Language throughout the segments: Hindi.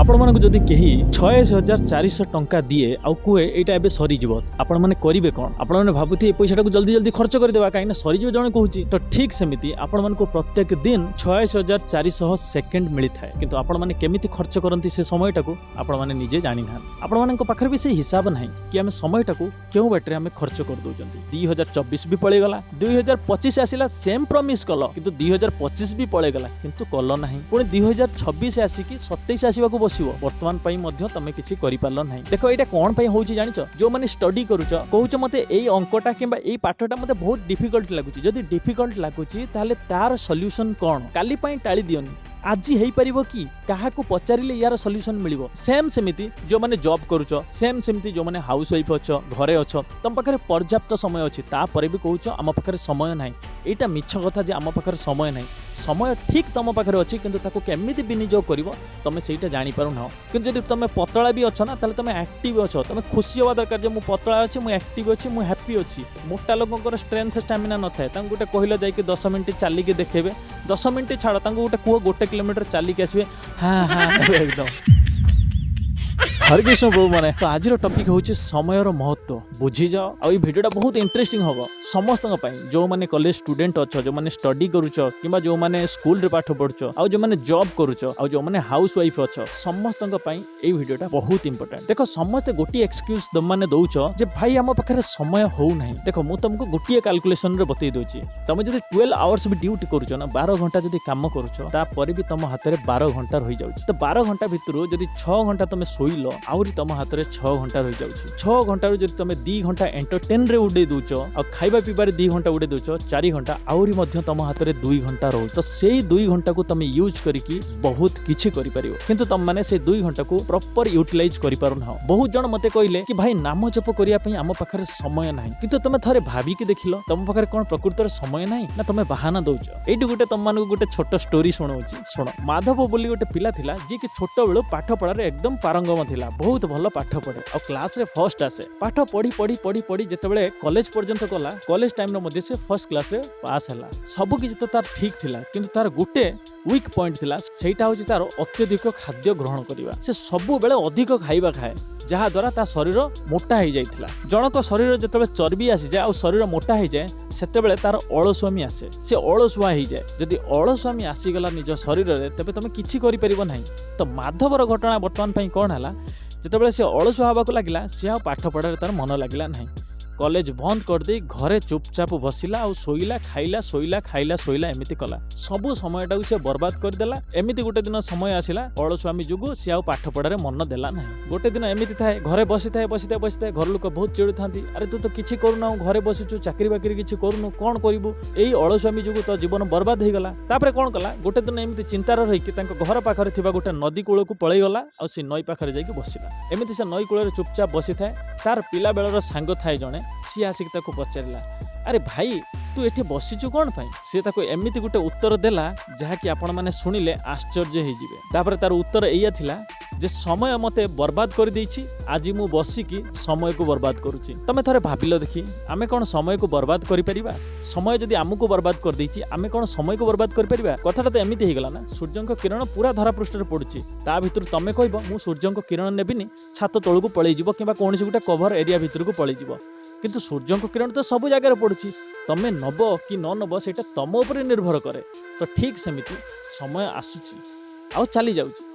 आपण मानक जदि केही 26,400 टंका दिए आउ कुए एटा एबे सरी जीवो आपण माने करिवे कोन आपण माने भाबुथि ए पैसाटा को जल्दी जल्दी खर्च कर देबा काई ना सरी जीवो जणे कहूची तो ठीक सेमिति आपण मानको प्रत्येक दिन 26,400 सेकंड मिली थाए किंतु आपण माने केमिति खर्च करंती से समयटा को आपण माने निजे जानि ना आपण मानक पाखर भी से हिसाब नाही कि हमें समयटा को केउ बाटरे हमें खर्च कर दोचंती 2024 भी पळे गला 2025 आसिला सेम प्रॉमिस कलो किंतु 2025 भी पळे गला किंतु कलो नाही पुणी 2026 आसी कि 27 आसीबा को बसिबो वर्तमान पई मध्य तमे किछि करि पारलो नाही देखो एटा कोन पई होउची जानिचो जो माने स्टडी करूचो कहूचो मते एई अंकटा किबा एई पाठटा मते बहुत डिफिकल्ट लागुची जदी डिफिकल्ट लागुची ताले तार सॉल्यूशन कोन काली पई टाळी दियोनी आज ही पारिबो कि काहाकू पचारिले यार सॉल्यूशन मिलिबो सेम सेमिति जो माने जॉब करूचो सेम सेमिति जो माने हाउस वाइफ अछो घरे अछो तम पाखरे पर्याप्त समय अछि ता परे भी कहूचो आम पाखरे समय नाही एटा मिछ कथा जे आम पाखरे समय नाही समय ठीक तम पाखरे अछि किंतु ताको केमिति विनियोग करिवो तमे सेटा जानि पारु ना किंतु जदि तमे पतळा भी अछो ना ताले तमे एक्टिव अछो तमे खुशी होवा दरकार जे मु पतळा अछि मु एक्टिव अछि मु हैप्पी अछि मोटा लोकंकर स्ट्रेंथ स्टैमिना न थाए तांग गुटे कहिला जाय कि 10 मिनिट चाली के देखेबे 10 मिनिट छाड़ तांग गुटे कुओ 1 किलोमीटर चाली के आसबे हाँ हाँ एकदम हरे कृष्ण प्रभु माने तो आज टॉपिक होची समयर महत्व बुझी जाओ आ ई भिडियोटा बहुत इंटरेस्टिंग होबो समस्त पई जो माने कॉलेज स्टूडेंट अछो जो माने स्टडी करूचो किबा जो माने स्कूल रे पाठ पढुचो आ जो माने जॉब करूचो आ जो माने हाउस वाइफ अछो समस्त पई ए भिडियोटा बहुत इंपोर्टेंट देखो समस्त गोटी एक्सक्यूज दम माने दउचो जे भाई हम पाखरे समय हो नाही देखो मु तुमको गोटी कैलकुलेशन रे बतई दोची तमे जदी 12 आवर्स भी ड्यूटी करूचो ना 12 घंटा जदी काम करूचो ता परे भी तम हाथ रे 12 घंटा रही जाउची तो 12 घंटा भितरु जदी 6 घंटा तमे सोइलो आउरी तम हाथ रे 6 घंटा रही जाउची 6 घंटा रो जदी तमे 2 घंटा एंटरटेन रे उडे दोचो आ खाइबा पीबा रे 2 घंटा उडे दोचो 4 घंटा आउरी मध्य तम हाथ रे 2 घंटा रहो तो सेही 2 घंटा को तमे यूज करिकी बहुत किछि करि परियो किंतु तम माने से 2 घंटा को प्रॉपर यूटिलाइज करि पारु ना बहुत जण मते कहिलें कि भाई नाम जप करिया पई आम पाखरे समय नाही किंतु तमे थरे भाबी के देखिलो तम पाखरे कोन प्रकृतर समय नाही ना तमे बहाना दोचो एठी गुटे तम मानको गुटे छोट स्टोरी सुनाउची सुनो माधव बोली गुटे पिला थिला जे कि छोट बेलु पाठ पढा रे एकदम पारंगम थिला बहुत भलो पाठ पढे और क्लास रे फर्स्ट आसे पाठ पढी पढी पढी पढी जेतेबेले कॉलेज पर्यंत गला कॉलेज टाइम रे मध्ये से फर्स्ट क्लास रे पास हला सब किछि तो तार ठीक थिला किंतु तार गुटे वीक पॉइंट थिला सेटा होची तार अत्यधिक खाद्य ग्रहण करिवा से सब बेले अधिक खाइबा खाए जहा द्वारा ता शरीर मोटा हो जाइथिला जनक शरीर जेतेबेले चर्बी आसी जाय और शरीर मोटा हो जाय सेतेबेले तार अलस्वामी आसे से अलसुआ हो जाय जदि अलस्वामी आसी गला निज शरीर रे तबे तमे किछि करि परिबो नाही तो माधवर घटना वर्तमान पई कोन हला जेतेबेले से अलसुआ हबा को लागिला से आ पाठ पढारे तार मन लागिला नाही कॉलेज बंद कर दे घरे चुपचाप बसिला और सोइला खाइला सोइला खाइला सोइला एमिति कला सबु समयटा को से बर्बाद कर देला एमिति गोटे दिन समय आसिला अलस्वामी जुगु से आ पाठ पढारे मन देला नाही गोटे दिन एमिति थाए घरे बसिताए घर लोक बहुत चिड़ु थांती अरे तू तो किछि करूना घरे बसिचु चाकरी बाकरी किछि करूनु कोन करिवु एई अलस्वामी जुगु तो जीवन बर्बाद हे गला तापरे कोन कला गोटे दिन एमिति चिंतार रही कि तांको घर पाखरे थिबा गोटे नदी कूळ को पळै गला और से नई पाखरे जाई के बसिला एमिति से नई कूळ रे चुपचाप बसि थाए तार पिला बेलर सांग थाए जणे सी आसिक ताको पचारिला अरे भाई तू एठी बसिचु कोन पई से ताको एमिति गुटे उत्तर देला जहा कि आपण माने सुनिले आश्चर्य हे जिवे तापर तार उत्तर एया थिला जे समय मते बर्बाद कर देछि आज मु बसी की समय को बर्बाद करूची तमे थरे भाबिलो देखि आमे कोन समय को बर्बाद करि परिबा समय जदी हमकु बर्बाद कर देछि आमे कोन समय को बर्बाद करि परिबा कथाटा तो एमिति हे गला ना सूर्यंक किरण पूरा धरा पृष्ठ रे पडुची ता भितर तमे कहइबो मु सूर्यंक किरण नेबिनी छात तळु को पळै जिवो किबा कोनसी गुटे कवर एरिया भितर को पळै जिवो किंतु सूर्यंक किरण तो सब जगह पड़ुची तमे नब कि न नब सेटा तम ऊपर निर्भर करे तो ठीक सेमिति समय आसुची आ चली जाउची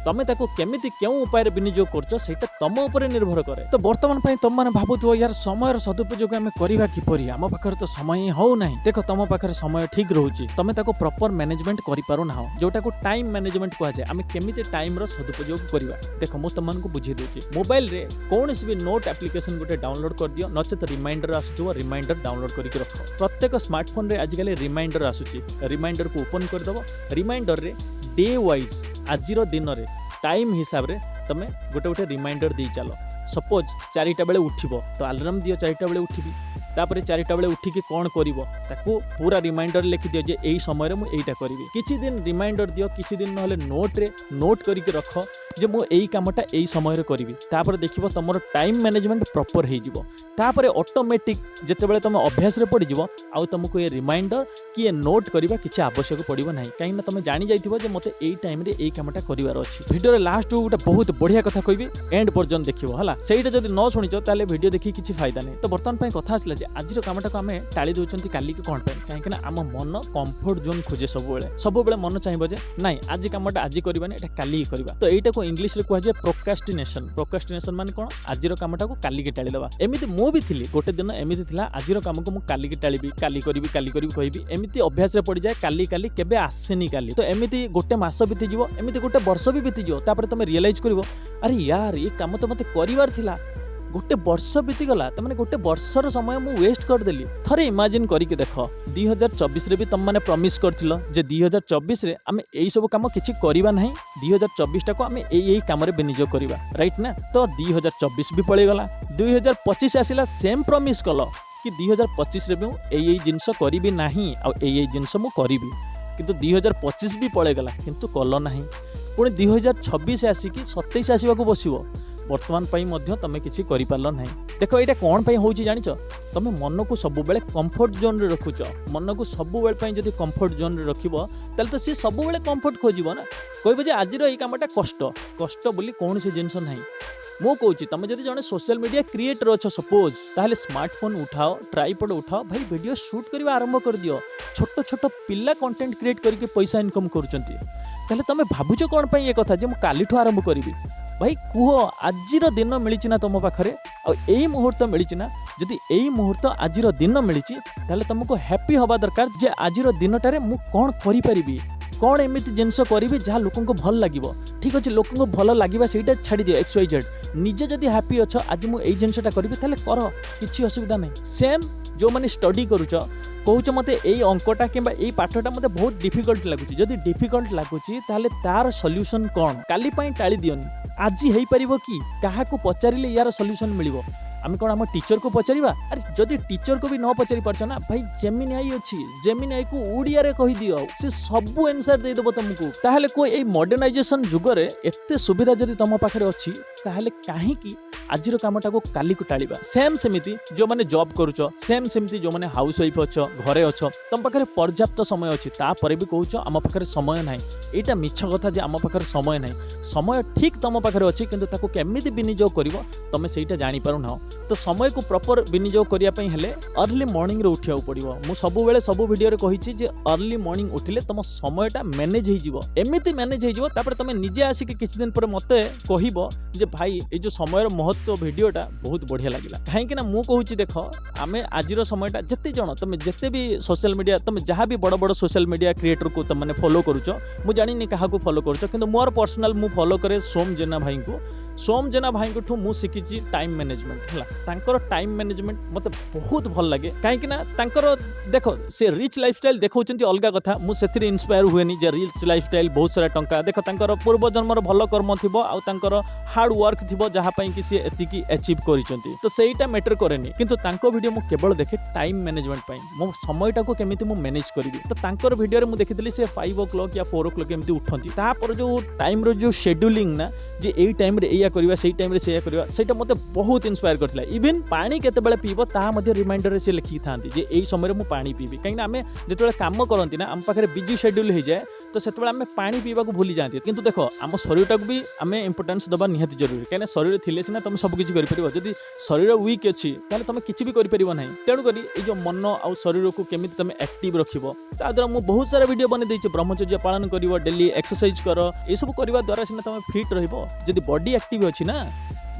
तमे ताको केमिति केउ उपाय रे विनियोग करछो सेटा तम ऊपर निर्भर करे तो वर्तमान पई तम माने भाबुथो यार समय सदुपयोग हमें करिवा कि परि हम पाखर तो समय हो नाही देखो तम पाखर समय ठीक रहउची तमे ताको प्रॉपर मैनेजमेंट करि पारो ना जोटा को टाइम मैनेजमेंट कहा जाय हमें केमिति टाइम रो सदुपयोग करिवा देखो मु तमन को बुझी दोची मोबाइल रे कोनस भी नोट एप्लीकेशन गोटे डाउनलोड कर दियो नचेत रिमाइंडर आसुचो रिमाइंडर डाउनलोड करिक रखो प्रत्येक स्मार्टफोन रे आजिकल रिमाइंडर आसुची रिमाइंडर को ओपन कर दबो रिमाइंडर रे डे वाइज आजिरो दिन रे टाइम हिसाब रे तमे गोटे गोटे रिमाइंडर दी चलो सपोज 4टा बेले उठिबो तो अलार्म दियो 4टा बेले उठिबी तापर 4टा बेले उठिकी कौन करिवो ताकू पूरा रिमाइंडर लिखि दियो जे एई समय रे मु एईटा करिवि किछि दिन रिमाइंडर दियो किछि दिन नहले नोट करिके रख जे मु एई कामटा एई समय रे करिवि तापर देखिबो तमरो टाइम मैनेजमेंट प्रॉपर हेइ जिवो तापर ऑटोमेटिक जेते बेले तुम अभ्यास रे पड़ी जिवो आउ तुमको ये रिमाइंडर कि ये नोट करिबा किछि आवश्यक पड़िबो नाही काहे ना तुम जानि जाइथिबो जे मते एई टाइम रे एई कामटा करिवार अछि वीडियो रे लास्ट गोटे बहुत बढ़िया कथा कहबी एंड पर्यंत देखिबो हला सेइटा जदि न सुनिचो ताले वीडियो देखि किछि फायदा नै तो वर्तमान पय कथा आसला जे आजिर कामटा को हमें टाळी दोचंती काली के कोन पय काहे कि ना हम मन कंफर्ट जोन खोजे सब बेले मन चाहिबो जे नाही आज कामटा आज करबानी एटा काली करबा तो एइटा को इंग्लिश रे कहै जे प्रोक्रास्टिनेशन माने कोन आजिर कामटा को काली के टाळी देबा एमिति मो भी थिली गोटे दिन एमिति थिला आजिर काम को मु काली के टाळीबी काली करबी कहबी एमिति अभ्यास रे पड़ी जाय काली केबे आसेनी काली तो एमिति गोटे मास बीती जीवो एमिति गोटे वर्ष भी बीती जीवो तापर तुम रियलाइज करिवो अरे यार ये काम तो मते करिवार थिला गोटे वर्ष बीती गला त माने गोटे वर्षर समय मु वेस्ट कर देली थरे इमेजिन करिके देखो 2024 रे भी तुम माने प्रॉमिस करथिलो जे 2024 रे हमें एई सब काम किछि करिबा नाही 2024 टा को हमें एई काम रे विनियोग करिबा राइट ना तो 2024 भी पळे गला 2025 आसिला सेम प्रॉमिस कलो कि 2025 रे भी एई जिंस करिबी नाही आ एई जिंस मु करिबी किंतु 2025 भी पळे गला किंतु कलो नाही पुणी 2026 आसिकी 27 आसीबा को बसिबो वर्तमान पाई मध्य तमे किछि करि पारलो नाही देखो एटा कोन पाई होउची जानिचो तमे मन को सब बेले कंफर्ट जोन रे रखुचो मन को सब बेले पाई जदी कंफर्ट जोन रे रखिबो तले तो सी सब बेले कंफर्ट खोजिबो ना कहबो जे आज रो एई कामटा कष्ट बोली कोन से जिंस नाही मो कहूँ तुम जब जड़े सोशल मीडिया क्रिएटर अच्छो सपोज ताहले स्मार्टफोन उठाओ ट्राइपॉड उठाओ भाई वीडियो शूट करवा आरंभ कर दियो छोट छोट पिला कंटेंट क्रिएट करके पैसा इनकम करुचंती ताहले तुम भाबुछ कौन पाई ये कथा जे मु कालीठू आरंभ करी भाई कुह आजिर दिन मिली ना तुम पाखे आई मुहूर्त मिली ना जदि यही मुहूर्त आजिर दिन मिली ताहले तुमको हैप्पी हवा दरकार जे आजिर दिनटारे मु कौन करि परिबी कौन एमिति जिनस करी जहाँ लोक भल लगे ठीक अच्छे लोक भल लगे से छाड़ी दियो XYZ निजे जदि हैप्पी अच्छ आज मुझे जिनसा करी ताले कर किसी असुविधा नहीं सेम जो मैंने स्टडी करुच कहूच मत यही अंकटा कि पाठटा मत बहुत डिफिकल्ट लगुच जदि डिफिकल्ट लगुच तार सल्यूशन कौन काली टाड़ी दियनि आज हो पार कि क्या पचारे यार सल्यूशन मिल आम कौन आम टीचर को पचारिबा अरे जदि टीचर को भी न पचारि पारछ ना भाई जेमिनी आई अच्छी जेमिनी आई को ओडिया रे कहि दियो से सब आंसर दे देबो तुमको ताहले को ए मॉडर्नाइजेशन जुग रे एते सुविधा जदि तुम पाखरे अछि ताहले काहे कि आजिर कामटा को काली को टाळिबा सेम सेमिति जो माने जॉब करूछ सेम सेमिति जो माने हाउस वाइफ अछ घरे अछ तुम पाखरे पर्याप्त समय अछि ता परे भी कहूछ आम पाखरे समय नाही एटा मिछ कथा जे आम पाखरे समय नाही समय ठीक तुम पाखरे अछि किंतु ताको केमिति विनियोग करिवो तमे सेटा जानि पारु ना तो समय को प्रॉपर विनियोग करिया पई हेले अर्ली मॉर्निंग रे उठिया पड़िवो मु सब बेले सब वीडियो रे कहिछि जे अर्ली मॉर्निंग उठिले तुम समयटा मैनेज हो जिवो एमिति मैनेज हो जिवो तापर तमे निजे आसी के किछि दिन पर मते कहिबो जे भाई ए जो समय महत्व वीडियोटा बहुत बढ़िया लगिला काहे कि ना मु कहूछि देखो आमे आजिर समयटा जत्ते जण तमे जत्ते भी सोशल मीडिया तमे जहाँ भी बड़ बड़ सोशल मीडिया क्रिएटर को तम माने फॉलो करूछो मु जानि नि काहा को फॉलो करूछो किंतु मोर पर्सनल मु फॉलो करे सोम जेना भाई को मु शिखिछि टाइम मैनेजमेंट हला तांकर टाइम मैनेजमेंट मते बहुत भल लगे काहे कि ना तांकर देखो से रिच लाइफस्टाइल देखौचंती अलगा कथा मु सेथिरे इंस्पायर हुएनी जे रिच लाइफस्टाइल बहुत सारा टंका देखो तांकर पूर्व जन्मर भल कर्म थिबो आ तांकर हार्ड वर्क थिबो जहा पई कि से एतिकी अचीव करिसंती तो सेईटा मैटर करेनी किंतु तांको वीडियो मु केवल देखे टाइम मैनेजमेंट पई मो समयटा को केमिति मु मैनेज करिवि तो तांकर वीडियो रे मु देखितली से 5 o'clock या 4 o'clock केमिति उठंती ता पर जो टाइम रो जो शेड्यूलिंग ना जे एई टाइम रे एया करबा सेई टाइम रे सेया करबा सेटा मते बहुत इंस्पायर करथिला इवन पानी केते बेले पीबो ता मध्ये रिमाइंडर रे से लिखि थांती जे एई समय रे मु पानी पीबी काहे ना हमें जेतबेले काम करंती ना हम पाखरे बिजी शेड्यूल हो जाए तो सेतबेले हमें पानी पीबा को भूली जांती किंतु देखो हम शरीरटा को भी हमें इंपोर्टेंस दबा निहाती जरूरी काहे ना शरीर थिले सिना तुम सब किछि करि परिबो जदि शरीर वीक अछि ताले तुम किछि भी करि परिबो नाही तेणु करी ए जो मन आ शरीर को केमिति तुम एक्टिव रखिबो ता द्वारा मु बहुत सारा वीडियो बने देछि ब्रह्मचर्य पालन करिवो डेली एक्सरसाइज करो ए सब करबा द्वारा सिना तुम फिट रहिबो जदि बॉडी एक्टिव अछि ना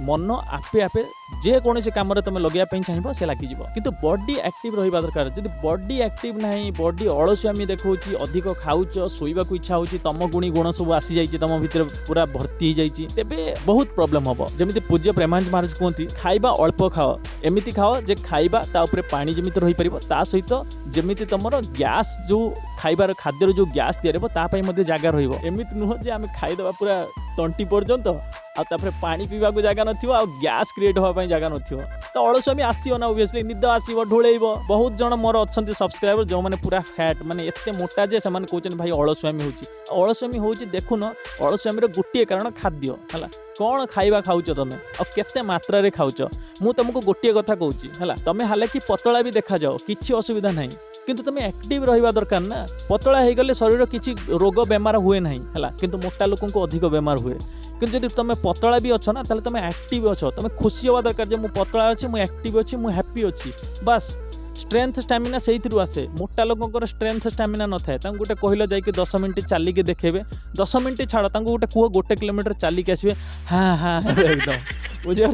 मन आपे आपे जे कौन से कम तुम लगे चाहिए से लग किंतु बॉडी एक्टिव रहा दरकार जब बॉडी एक्टिव ना बॉडी अलसुआमी देखा अधिक खाऊच शोवा को इच्छा होची तम गुणी गुण सब आसी जाइए तुम भितर पूरा भर्ती हो जाइए तेबे बहुत प्रॉब्लम हम जमी पूज्य प्रेमानंद महाराज कहते खाइबा अल्प खाओ एमती खाओ जे खाइबा ता उपरे पानी जमी रही पार ता सहित जमी तुम गैस जो खाइबार खाद्यर जो गैस तैयार जगह रमित नुह जे आम खाईदे पूरा तंटी पर्यंत आउे पानी पीवा जगह नथिबो आ गैस क्रिएट होगा जगह नथिबो तो अलस्वामी आसीओ ना ऑब्वियसली निद आसीबो ढोळेइबो बहुत जण मोर अछंती सब्सक्राइबर जो माने पूरा फैट माने एते मोटा जे समान कहउछन भाई अलस्वामी होउची देखुन अलस्वामी रो गुटिए कारण खाद्य हला कौन खाइबा खाउछ तमे और केते मात्रा रे खाउछ मु तुमको गोटिए कथा कहउची हला तमे हाले कि पतला भी देखा जाओ किछि असुविधा नाही किंतु तुम एक्टिव रहिबा दरकार ना पतला हे गले शरीर किछि रोग बेमार हुए नाही हला किंतु मोटा लोकन को अधिक बेमार हुए किंतु जदि तुम पतला भी अच्छो ना ताले तुम एक्टिव अच्छो तुम खुशी होवा दरकार जे मु पतला अछि मु एक्टिव अछि मु हैप्पी अछि बस स्ट्रेंथ स्टामिना से आसे मोटा लोक स्ट्रेंथ स्टामिना न थाए गोटे कहल जाए 10 मिनट चलिके देखेबे 10 मिनट छाड़ गोटे कह 1 किलोमीटर चलिके आसबे हाँ हाँ एकदम बुझे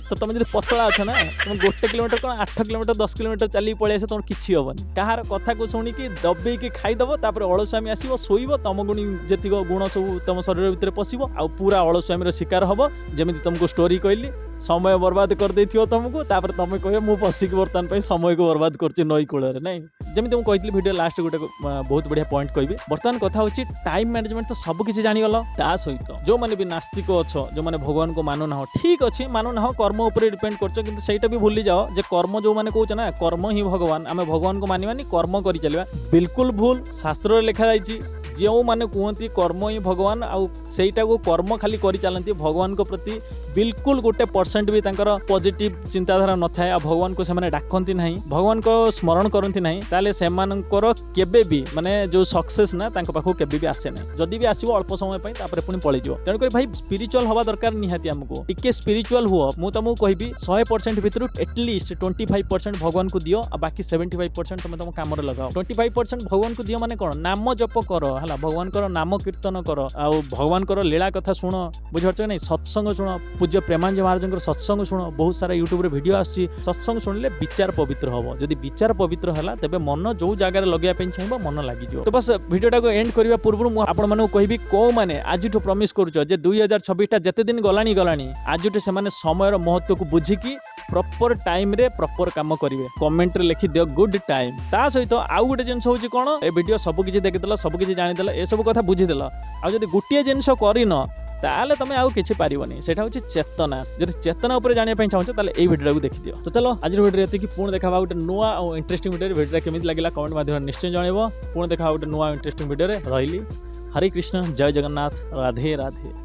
तो तुम जब पतला अच्छ ना तुम 1 किलोमीटर कौन 8 किलोमीटर 10 किलोमीटर चलिक पलि आस तुम किसी हेनी कहार कथा को शुणिकी दबेकी खाईदेव तापर अलस्वामी आसो शोब तुम गुणी जी गुण सब तुम शरीर भितर पशो आ पूरा अलस्वामी शिकार हम जमी तुमको स्टोरी कहली समय बर्बाद कर देथियो तुमको तापर तुम कह मु पशिक बर्तमान समय को बर्बाद कर नई कूल नहीं जमी तुमको कहती वीडियो लास्ट गोटे बहुत बढ़िया पॉइंट कहबी बर्तमान कथा होची टाइम मैनेजमेंट तो सब किसी जानीगल ता सहित जो मैंने भी नास्तिक अच्छो जो मैंने भगवान को मानु ना ठीक अच्छे मानु ना कर्म उपर डिपेंड करछो किंतु सेटा भी भूली जाओ जे कर्म जो माने कहउछ ना कर्म ही भगवान आमे भगवान को मानिबानी कर्म करि चलबा बिल्कुल भूल शास्त्र रे लिखा जाइछि जो माने कहती कर्म ही भगवान आईटा को कर्म खाली करि चलती भगवान को प्रति बिल्कुल 1% भी तांकर पॉजिटिव चिंताधारा न थाए भगवान को से डाकती ना भगवान को स्मरण करती ना ताले सेमानकर केबे भी माने जो सक्सेस ना तांको पाखो केबे भी आसे ना जदि भी आसीबो अल्प समय पई तापर पुनी पळि जिवो तेन कर भाई स्पिरिचुअल हवा दरकार निहाती हमको टिके स्पिरिचुअल हुओ मु तुमको कहबी 100% भितर एटलिस्ट 25% भगवान को दियो आ बाकी 75% तुम काम रे लगाओ 25% भगवान को दियो माने कोन नाम जप करो हला भगवान को नाम कीर्तन करो आ भगवान को लीला कथा शुण बुझिपारछ नहीं सत्संग शुण पूज्य प्रेमानंद महाराज सत्संग शुण बहुत सारा यूट्यूब रे वीडियो आछि सत्संग शुणिले विचार पवित्र हबो जदि विचार पवित्र हला तबे मन जो जगह लगे चाहिए मन लगी तो बस वीडियोटा को एंड करबा पूर्व मु आपण माने कहबी को माने आजिठो प्रॉमिस करूछ जे 2026 टा जते दिन गलानी आजिठो से माने समयर महत्व को बुझिकी प्रॉपर टाइम रे प्रॉपर काम करिवे कमेंट रे लिखि दियो गुड टाइम ता सहित आउ गोटे जिंस होची कोन ए वीडियो सब किछि देखिदेला सब किछि जानिदेला ए सब कथा बुझिदेला आ जदि गुटिए जिंस करिन ताले तुम आउ किछि पारिबनी सेटा होची चेतना जदि चेतना ऊपर जानिया पई चाहछ ताले ए वीडियो को देखि दियो तो चलो आज वीडियो एति कि पूर्ण देखाबा गोटे नुवा और इंटरेस्टिंग वीडियो केमिति लागिला कमेंट माध्यम निश्चय जणाइबो पूर्ण देखाबा गोटे नुवा इंटरेस्टिंग वीडियो रे रहिली हरे कृष्ण जय जगन्नाथ राधे राधे।